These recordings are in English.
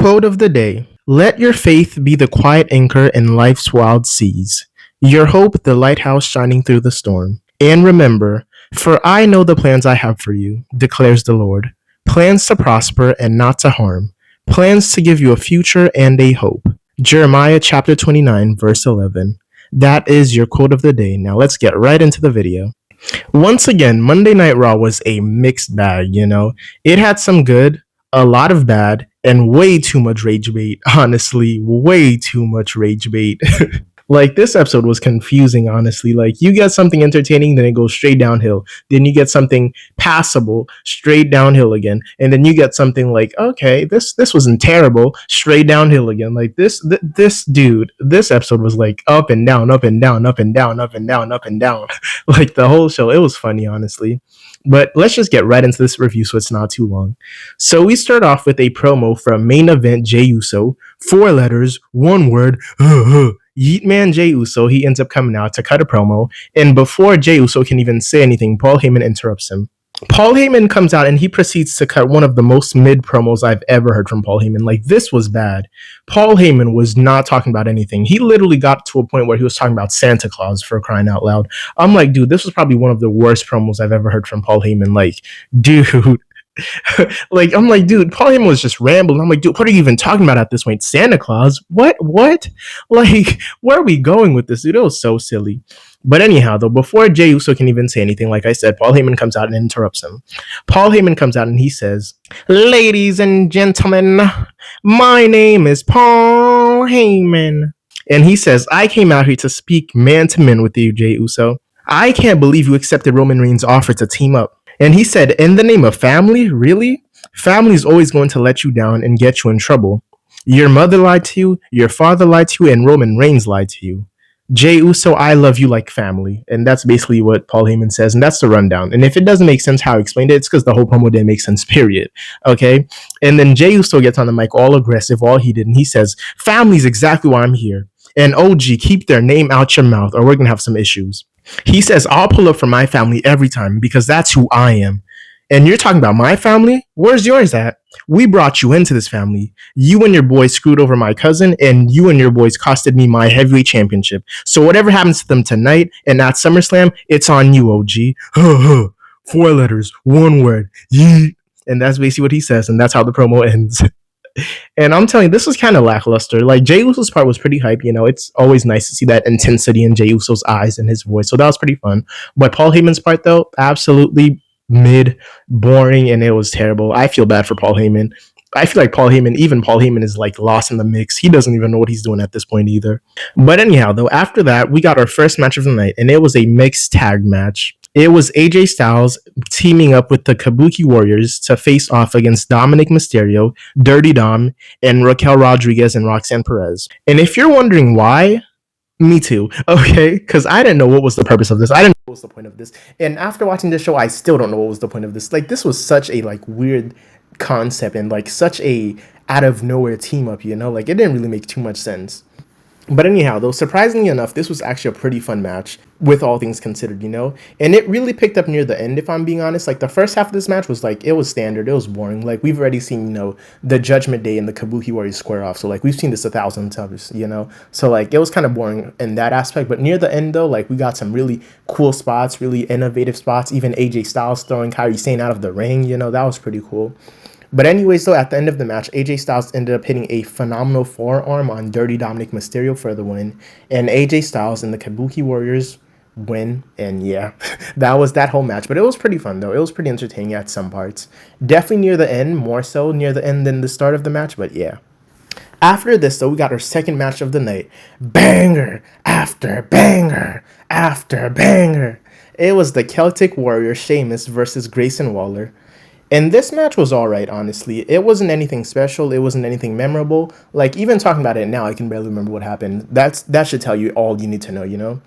Quote of the day: Let your faith be the quiet anchor in life's wild seas, your hope the lighthouse shining through the storm. And remember, for I know the plans I have for you, declares the Lord, plans to prosper and not to harm, plans to give you a future and a hope. Jeremiah chapter 29, verse 11. That is your quote of the day. Now let's get right into the video. Once again, Monday Night Raw was a mixed bag. It had some good, a lot of bad, and way too much rage bait. Honestly, way too much rage bait. Like, this episode was confusing, honestly. Like, you get something entertaining, then it goes straight downhill. Then you get something passable, straight downhill again. And then you get something like, okay, this wasn't terrible, straight downhill again. Like, this episode was like up and down, up and down, up and down, up and down, up and down. Like, the whole show. It was funny, honestly. But let's just get right into this review so it's not too long. So we start off with a promo from main event Jey Uso. 4 letters, 1 word, Yeet Man Jey Uso. He ends up coming out to cut a promo, and before Jey Uso can even say anything, Paul Heyman interrupts him. Paul Heyman comes out and he proceeds to cut one of the most mid promos I've ever heard from Paul Heyman. Like, this was bad. Paul Heyman was not talking about anything. He literally got to a point where he was talking about Santa Claus, for crying out loud. I'm like, dude, this was probably one of the worst promos I've ever heard from Paul Heyman. Like, dude. I'm like, dude, Paul Heyman was just rambling. I'm like, dude, what are you even talking about at this point? Santa Claus? What? Like, where are we going with this, dude? It was so silly. But anyhow, though, before Jey Uso can even say anything, like I said, Paul Heyman comes out and interrupts him. Paul Heyman comes out and he says, "Ladies and gentlemen, my name is Paul Heyman." And he says, "I came out here to speak man to man with you, Jey Uso. I can't believe you accepted Roman Reigns' offer to team up." And he said, "In the name of family? Really? Family is always going to let you down and get you in trouble. Your mother lied to you, your father lied to you, and Roman Reigns lied to you. Jey Uso, I love you like family." And that's basically what Paul Heyman says, and that's the rundown. And if it doesn't make sense how I explained it, it's because the whole promo didn't make sense, period. Okay? And then Jey Uso gets on the mic all aggressive, all heated, and he says, "Family's exactly why I'm here. And OG, keep their name out your mouth or we're going to have some issues." He says, "I'll pull up for my family every time because that's who I am. And you're talking about my family? Where's yours at? We brought you into this family. You and your boys screwed over my cousin, and you and your boys costed me my heavyweight championship. So whatever happens to them tonight and at SummerSlam, it's on you, OG." 4 letters, 1 word, yeet. And that's basically what he says, and that's how the promo ends. And I'm telling you, this was kind of lackluster. Like, Jey Uso's part was pretty hype. It's always nice to see that intensity in Jey Uso's eyes and his voice. So that was pretty fun. But Paul Heyman's part, though, absolutely mid, boring, and it was terrible. I feel bad for Paul Heyman. I feel like even Paul Heyman is like lost in the mix. He doesn't even know what he's doing at this point either. But anyhow, though, after that, we got our first match of the night, and it was a mixed tag match. It was AJ Styles teaming up with the Kabuki Warriors to face off against Dominic Mysterio, Dirty Dom, and Raquel Rodriguez and Roxanne Perez. And if you're wondering why, me too, okay? Because I didn't know what was the purpose of this. I didn't know what was the point of this. And after watching this show, I still don't know what was the point of this. Like, this was such a, weird concept and, such a out-of-nowhere team-up, Like, it didn't really make too much sense. But anyhow, though, surprisingly enough, this was actually a pretty fun match, with all things considered, And it really picked up near the end, if I'm being honest. Like, the first half of this match was, it was standard. It was boring. Like, we've already seen, the Judgment Day and the Kabuki Warriors square off. So, we've seen this 1,000 times, So, it was kind of boring in that aspect. But near the end, though, we got some really cool spots, really innovative spots. Even AJ Styles throwing Kairi Sane out of the ring, that was pretty cool. But anyways, though, at the end of the match, AJ Styles ended up hitting a phenomenal forearm on Dirty Dominic Mysterio for the win. And AJ Styles and the Kabuki Warriors win. And yeah, that was that whole match. But it was pretty fun, though. It was pretty entertaining at some parts. Definitely near the end, more so near the end than the start of the match. But yeah. After this, though, we got our second match of the night. Banger after banger after banger. It was the Celtic Warrior Sheamus versus Grayson Waller. And this match was alright, honestly. It wasn't anything special. It wasn't anything memorable. Even talking about it now, I can barely remember what happened. That should tell you all you need to know,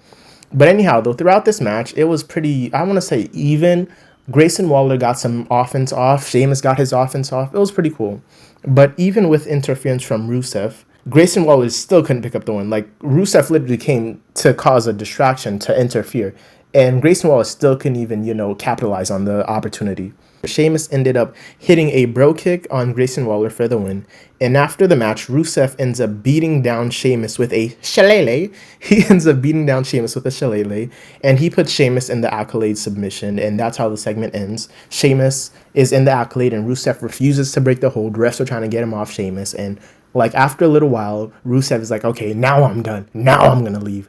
But anyhow, though, throughout this match, it was pretty, I want to say, even. Grayson Waller got some offense off. Sheamus got his offense off. It was pretty cool. But even with interference from Rusev, Grayson Waller still couldn't pick up the win. Rusev literally came to cause a distraction, to interfere. And Grayson Waller still couldn't even, capitalize on the opportunity. Sheamus ended up hitting a bro kick on Grayson Waller for the win. And after the match, Rusev ends up beating down Sheamus with a shillelagh. He ends up beating down Sheamus with a shillelagh, and he puts Sheamus in the Accolade submission, and that's how the segment ends. Sheamus is in the Accolade, and Rusev refuses to break the hold. Refs are trying to get him off Sheamus, and like after a little while, Rusev is like, okay, now I'm done. Now I'm gonna leave.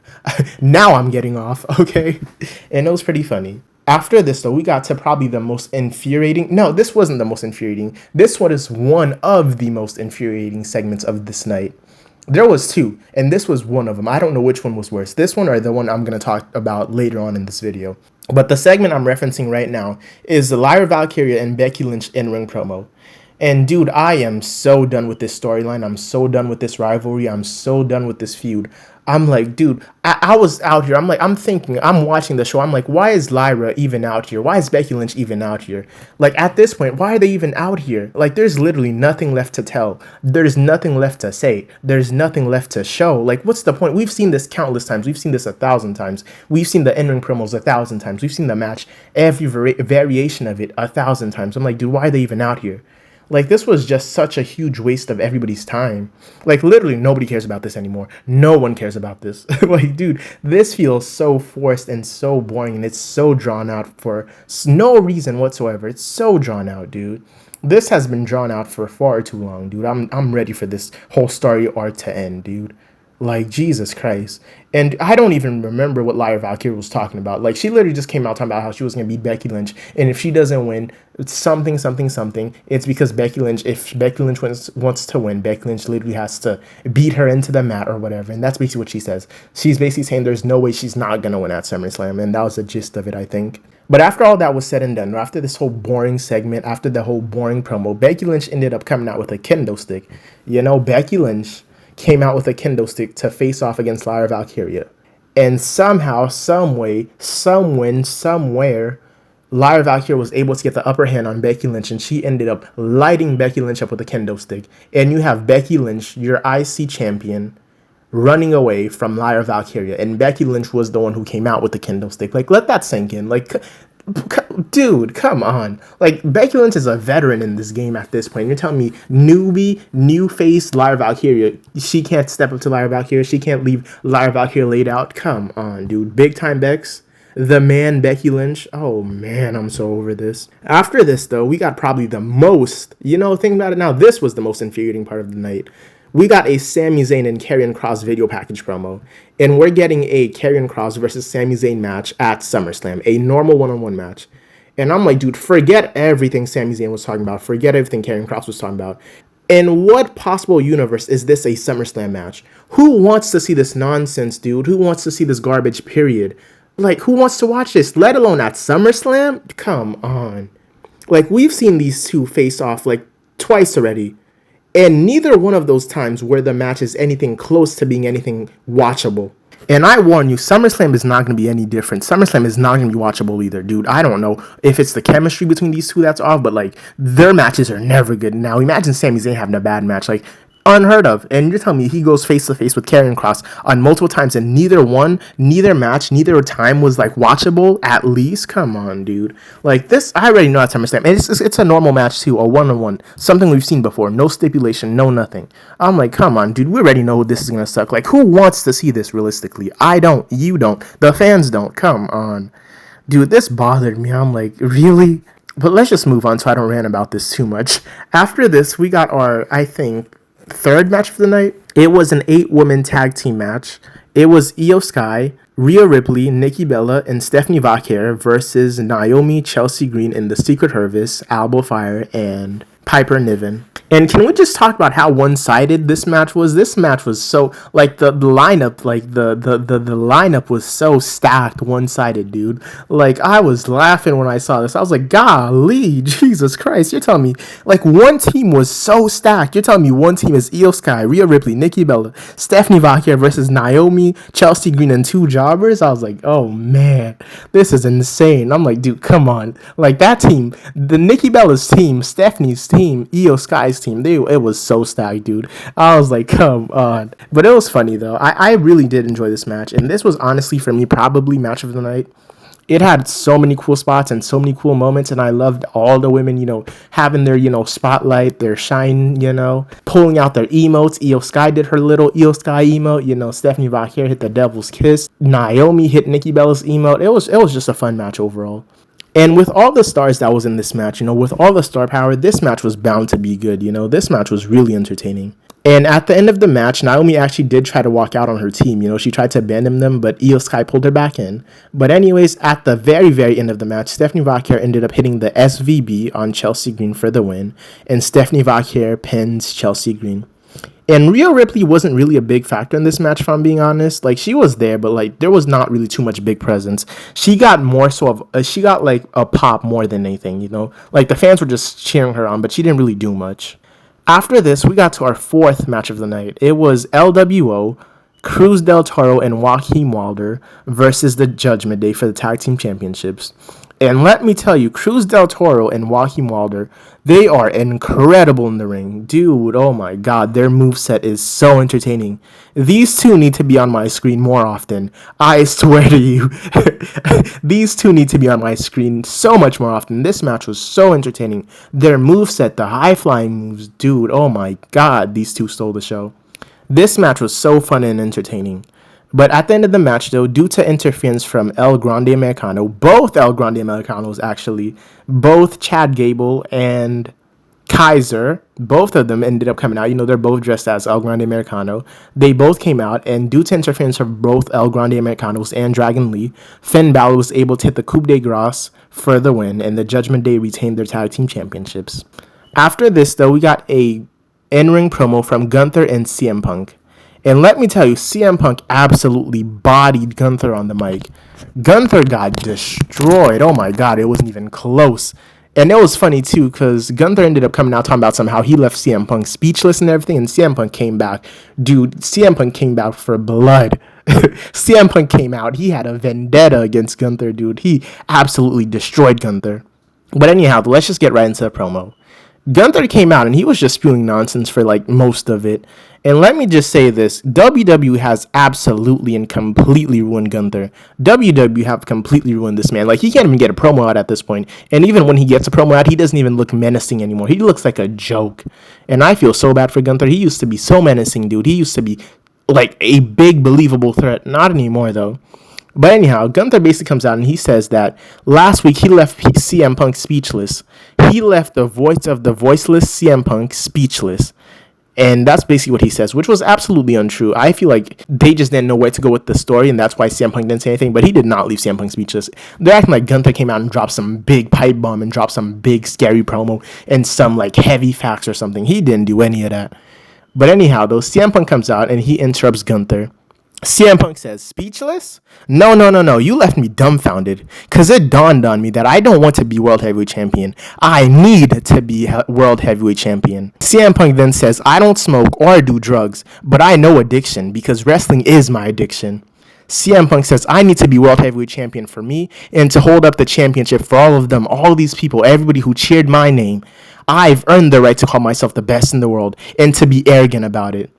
Now I'm getting off, okay? And it was pretty funny. After this, though, we got to probably the most infuriating. No, this wasn't the most infuriating. This one is one of the most infuriating segments of this night. There was two, and this was one of them. I don't know which one was worse, this one or the one I'm going to talk about later on in this video. But the segment I'm referencing right now is the Lyra Valkyria and Becky Lynch in-ring promo. And dude, I am so done with this storyline. I'm so done with this rivalry. I'm so done with this feud. I'm like, dude, I was out here. I'm thinking, I'm watching the show. I'm like, why is Lyra even out here? Why is Becky Lynch even out here? Like, at this point, why are they even out here? Like, there's literally nothing left to tell. There's nothing left to say. There's nothing left to show. Like, what's the point? We've seen this countless times. We've seen this 1,000 times. We've seen the in-ring promos 1,000 times. We've seen the match, every variation of it 1,000 times. I'm like, dude, why are they even out here? Like, this was just such a huge waste of everybody's time. Like, literally, nobody cares about this anymore. No one cares about this. Like, dude, this feels so forced and so boring, and it's so drawn out for no reason whatsoever. It's so drawn out, dude. This has been drawn out for far too long, dude. I'm ready for this whole story arc to end, dude. Like, Jesus Christ. And I don't even remember what Lyra Valkyria was talking about. Like, she literally just came out talking about how she was going to beat Becky Lynch. And if she doesn't win, it's something. It's because Becky Lynch, if Becky Lynch wants to win, Becky Lynch literally has to beat her into the mat or whatever. And that's basically what she says. She's basically saying there's no way she's not going to win at SummerSlam. And that was the gist of it, I think. But after all that was said and done, after this whole boring segment, after the whole boring promo, Becky Lynch ended up coming out with a kendo stick. You know, Becky Lynch came out with a kendo stick to face off against Lyra Valkyria. And somehow, someway, somewhere, Lyra Valkyria was able to get the upper hand on Becky Lynch, and she ended up lighting Becky Lynch up with a kendo stick. And you have Becky Lynch, your IC champion, running away from Lyra Valkyria. And Becky Lynch was the one who came out with the kendo stick. Like, let that sink in. Like, dude, come on. Like, Becky Lynch is a veteran in this game at this point. You're telling me newbie, new face Lyra Valkyria, she can't step up to Lyra Valkyria, she can't leave Lyra Valkyria laid out? Come on, dude. Big time Bex, the man Becky Lynch. Oh man, I'm so over this. After this, though, we got probably the most, think about it now, this was the most infuriating part of the night. We got a Sami Zayn and Karrion Kross video package promo, and we're getting a Karrion Kross versus Sami Zayn match at SummerSlam, a normal one-on-one match. And I'm like, dude, forget everything Sami Zayn was talking about, forget everything Karrion Kross was talking about. In what possible universe is this a SummerSlam match? Who wants to see this nonsense, dude? Who wants to see this garbage, period? Like, who wants to watch this, let alone at SummerSlam? Come on. Like, we've seen these two face off, like, twice already. And neither one of those times where the match is anything close to being anything watchable. And I warn you, SummerSlam is not going to be any different. SummerSlam is not going to be watchable either, dude. I don't know if it's the chemistry between these two that's off, but, like, their matches are never good. Now, imagine Sami Zayn having a bad match. Like, unheard of. And you're telling me he goes face to face with Karrion Kross on multiple times, and neither match, neither time was like watchable at least? Come on, dude. Like, this, I already know at SummerSlam. And it's a normal match too, a one-on-one, something we've seen before. No stipulation, no nothing. I'm like, come on, dude. We already know this is gonna suck. Like, who wants to see this realistically? I don't. You don't. The fans don't. Come on, dude. This bothered me. I'm like, really? But let's just move on so I don't rant about this too much. After this, we got our, I think, third match for the night. It was an 8-woman tag team match. It was Io Sky, Rhea Ripley, Nikki Bella, and Stephanie Vaquer versus Naomi, Chelsea Green, and the Secret Service, Albo Fire, and Piper Niven. And can we just talk about how one-sided this match was? This match was so, like, the lineup, like, the lineup was so stacked one-sided, dude. Like, I was laughing when I saw this. I was like, golly, Jesus Christ. You're telling me, like, one team was so stacked. You're telling me one team is Io Sky, Rhea Ripley, Nikki Bella, Stephanie Vaquer versus Naomi, Chelsea Green, and 2 jobbers? I was like, oh, man, this is insane. I'm like, dude, come on. Like, that team, the Nikki Bella's team, Stephanie's team, Io Sky's team, it was so stacked, dude. I was like, come on. But it was funny, though. I really did enjoy this match, and this was honestly, for me, probably match of the night. It had so many cool spots and so many cool moments, and I loved all the women, having their, spotlight, their shine, pulling out their emotes. Io Sky did her little Io Sky emote. Stephanie Vaquer hit the Devil's Kiss. Naomi hit Nikki Bella's emote. It was just a fun match overall. And with all the stars that was in this match, with all the star power, this match was bound to be good. This match was really entertaining. And at the end of the match, Naomi actually did try to walk out on her team. She tried to abandon them, but Io Sky pulled her back in. But anyways, at the very, very end of the match, Stephanie Vaquer ended up hitting the SVB on Chelsea Green for the win. And Stephanie Vaquer pins Chelsea Green. And Rhea Ripley wasn't really a big factor in this match, if I'm being honest. Like, she was there, but, like, there was not really too much big presence. She got more so of, she got, like, a pop more than anything, Like, the fans were just cheering her on, but she didn't really do much. After this, we got to our fourth match of the night. It was LWO, Cruz del Toro and Joaquin Wilder versus the Judgment Day for the Tag Team Championships. And let me tell you, Cruz del Toro and Joaquin Wilder, they are incredible in the ring. Dude, oh my god, their moveset is so entertaining. These two need to be on my screen more often. I swear to you. These two need to be on my screen so much more often. This match was so entertaining. Their moveset, the high-flying moves, dude, oh my god, these two stole the show. This match was so fun and entertaining. But at the end of the match, though, due to interference from El Grande Americano, both El Grande Americanos actually, both Chad Gable and Kaiser, both of them ended up coming out. They're both dressed as El Grande Americano. They both came out, and due to interference from both El Grande Americanos and Dragon Lee, Finn Balor was able to hit the Coup de Grace for the win, and the Judgment Day retained their tag team championships. After this, though, we got a in-ring promo from Gunther and CM Punk. And let me tell you, CM Punk absolutely bodied Gunther on the mic. Gunther got destroyed. Oh my god, it wasn't even close. And it was funny too, because Gunther ended up coming out talking about somehow he left CM Punk speechless and everything, and CM Punk came back. Dude, CM Punk came back for blood. CM Punk came out. He had a vendetta against Gunther, dude. He absolutely destroyed Gunther. But anyhow, let's just get right into the promo. Gunther came out and he was just spewing nonsense for like most of it. And let me just say this, WWE has absolutely and completely ruined Gunther. WWE have completely ruined this man. Like, he can't even get a promo out at this point. And even when he gets a promo out, he doesn't even look menacing anymore. He looks like a joke. And I feel so bad for Gunther. He used to be so menacing, dude. He used to be like a big believable threat. Not anymore though. But anyhow, Gunther basically comes out and he says that last week he left CM Punk speechless. He left the voice of the voiceless CM Punk speechless. And that's basically what he says, which was absolutely untrue. I feel like they just didn't know where to go with the story, and that's why CM Punk didn't say anything. But he did not leave CM Punk speechless. They're acting like Gunther came out and dropped some big pipe bomb and dropped some big scary promo and some like heavy facts or something. He didn't do any of that. But anyhow, though, CM Punk comes out and he interrupts Gunther. CM Punk says, speechless? No. You left me dumbfounded. Because it dawned on me that I don't want to be World Heavyweight Champion. I need to be World Heavyweight Champion. CM Punk then says, I don't smoke or do drugs, but I know addiction because wrestling is my addiction. CM Punk says, I need to be World Heavyweight Champion for me and to hold up the championship for all of them, all these people, everybody who cheered my name. I've earned the right to call myself the best in the world and to be arrogant about it.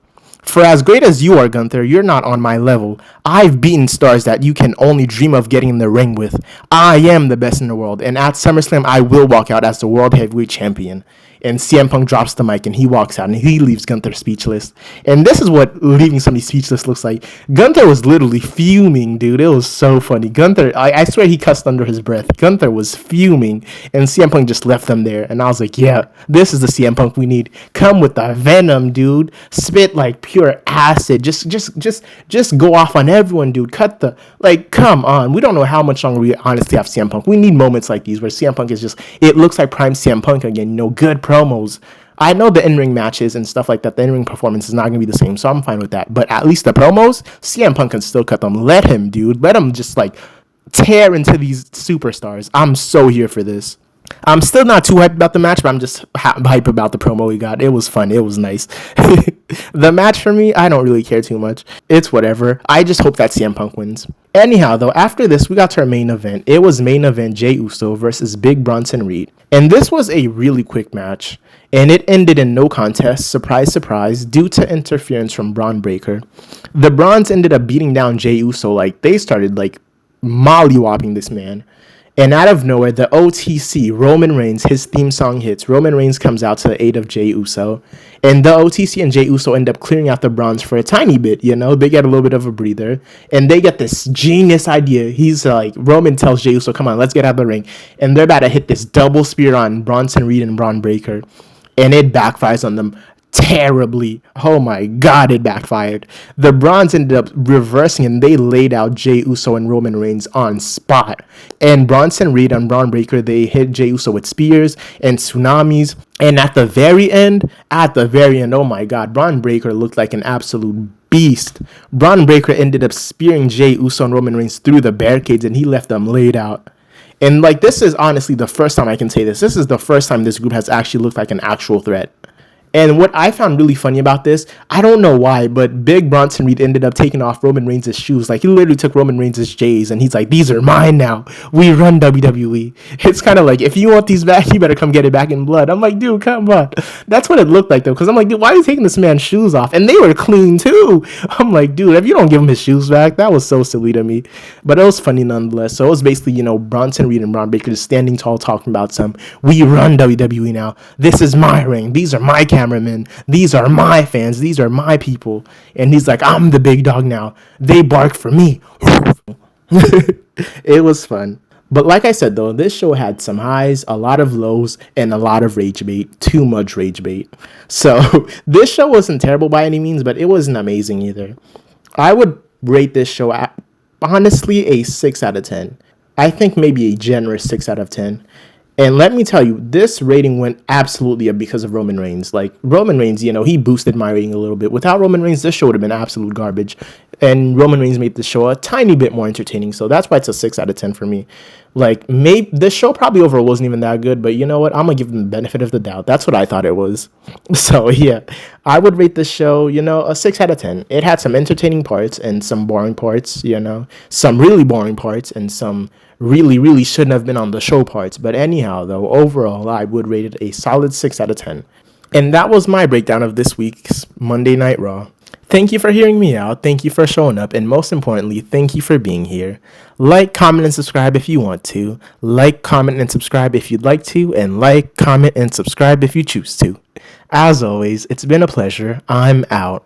For as great as you are, Gunther, you're not on my level. I've beaten stars that you can only dream of getting in the ring with. I am the best in the world, and at SummerSlam, I will walk out as the World Heavyweight Champion. And CM Punk drops the mic and he walks out and he leaves Gunther speechless. And this is what leaving somebody speechless looks like. Gunther was literally fuming, dude. It was so funny. Gunther, I swear he cussed under his breath. Gunther was fuming and CM Punk just left them there. And I was like, yeah, this is the CM Punk we need. Come with the venom, dude. Spit like pure acid. Just go off on everyone, dude. Come on. We don't know how much longer we honestly have CM Punk. We need moments like these where CM Punk is just, it looks like prime CM Punk again, good promos. I know the in-ring matches and stuff like that, the in-ring performance is not going to be the same, so I'm fine with that. But at least the promos, CM Punk can still cut them. Let him, dude. Let him just, tear into these superstars. I'm so here for this. I'm still not too hyped about the match, but I'm just hyped about the promo we got. It was fun. It was nice. The match for me, I don't really care too much. It's whatever. I just hope that CM Punk wins. Anyhow, though, after this, we got to our main event. It was main event Jey Uso versus Big Bronson Reed. And this was a really quick match. And it ended in no contest, surprise, surprise, due to interference from Braun Breaker. The Browns ended up beating down Jey Uso. They started, mollywopping this man. And out of nowhere, the OTC, Roman Reigns, his theme song hits. Roman Reigns comes out to the aid of Jey Uso. And the OTC and Jey Uso end up clearing out the bronze for a tiny bit, you know? They get a little bit of a breather. And they get this genius idea. He's like, Roman tells Jey Uso, come on, let's get out of the ring. And they're about to hit this double spear on Bronson Reed and Braun Breaker. And it backfires on them terribly. Oh my god, it backfired. The Bronze ended up reversing and they laid out Jey Uso and Roman Reigns on spot. And Bronson Reed and Braun Breaker, they hit Jey Uso with spears and tsunamis. And at the very end, oh my god, Braun Breaker looked like an absolute beast. Braun Breaker ended up spearing Jey Uso and Roman Reigns through the barricades and he left them laid out. And like, this is honestly the first time I can say this. This is the first time this group has actually looked like an actual threat. And what I found really funny about this, I don't know why, but Big Bronson Reed ended up taking off Roman Reigns' shoes. Like, he literally took Roman Reigns' J's, and he's like, these are mine now. We run WWE. It's kind of like, if you want these back, you better come get it back in blood. I'm like, dude, come on. That's what it looked like, though, because I'm like, dude, why are you taking this man's shoes off? And they were clean, too. I'm like, dude, if you don't give him his shoes back, that was so silly to me. But it was funny nonetheless. So it was basically, you know, Bronson Reed and Braun Breaker just standing tall talking about we run WWE now. This is my ring. These are my cameramen. These are my fans. These are my people. And he's like, I'm the big dog now. They bark for me. It was fun. But like I said, though, this show had some highs, a lot of lows, and a lot of rage bait. Too much rage bait. So this show wasn't terrible by any means, but it wasn't amazing either. I would rate this show at, honestly, a 6 out of 10. I think maybe a generous 6 out of 10. And let me tell you, this rating went absolutely up because of Roman Reigns. Like, Roman Reigns, you know, he boosted my rating a little bit. Without Roman Reigns, this show would have been absolute garbage. And Roman Reigns made the show a tiny bit more entertaining. So that's why it's a 6 out of 10 for me. Like, maybe this show probably overall wasn't even that good. But you know what? I'm going to give them the benefit of the doubt. That's what I thought it was. So, yeah, I would rate this show, you know, a 6 out of 10. It had some entertaining parts and some boring parts, you know. Some really boring parts and some really shouldn't have been on the show parts. But anyhow, though, overall, I would rate it a solid 6 out of 10. And that was my breakdown of this week's Monday Night Raw. Thank you for hearing me out. Thank you for showing up. And most importantly, thank you for being here. Like, comment, and subscribe if you want to. Like, comment, and subscribe if you'd like to. And like, comment, and subscribe if you choose to. As always, it's been a pleasure. I'm out.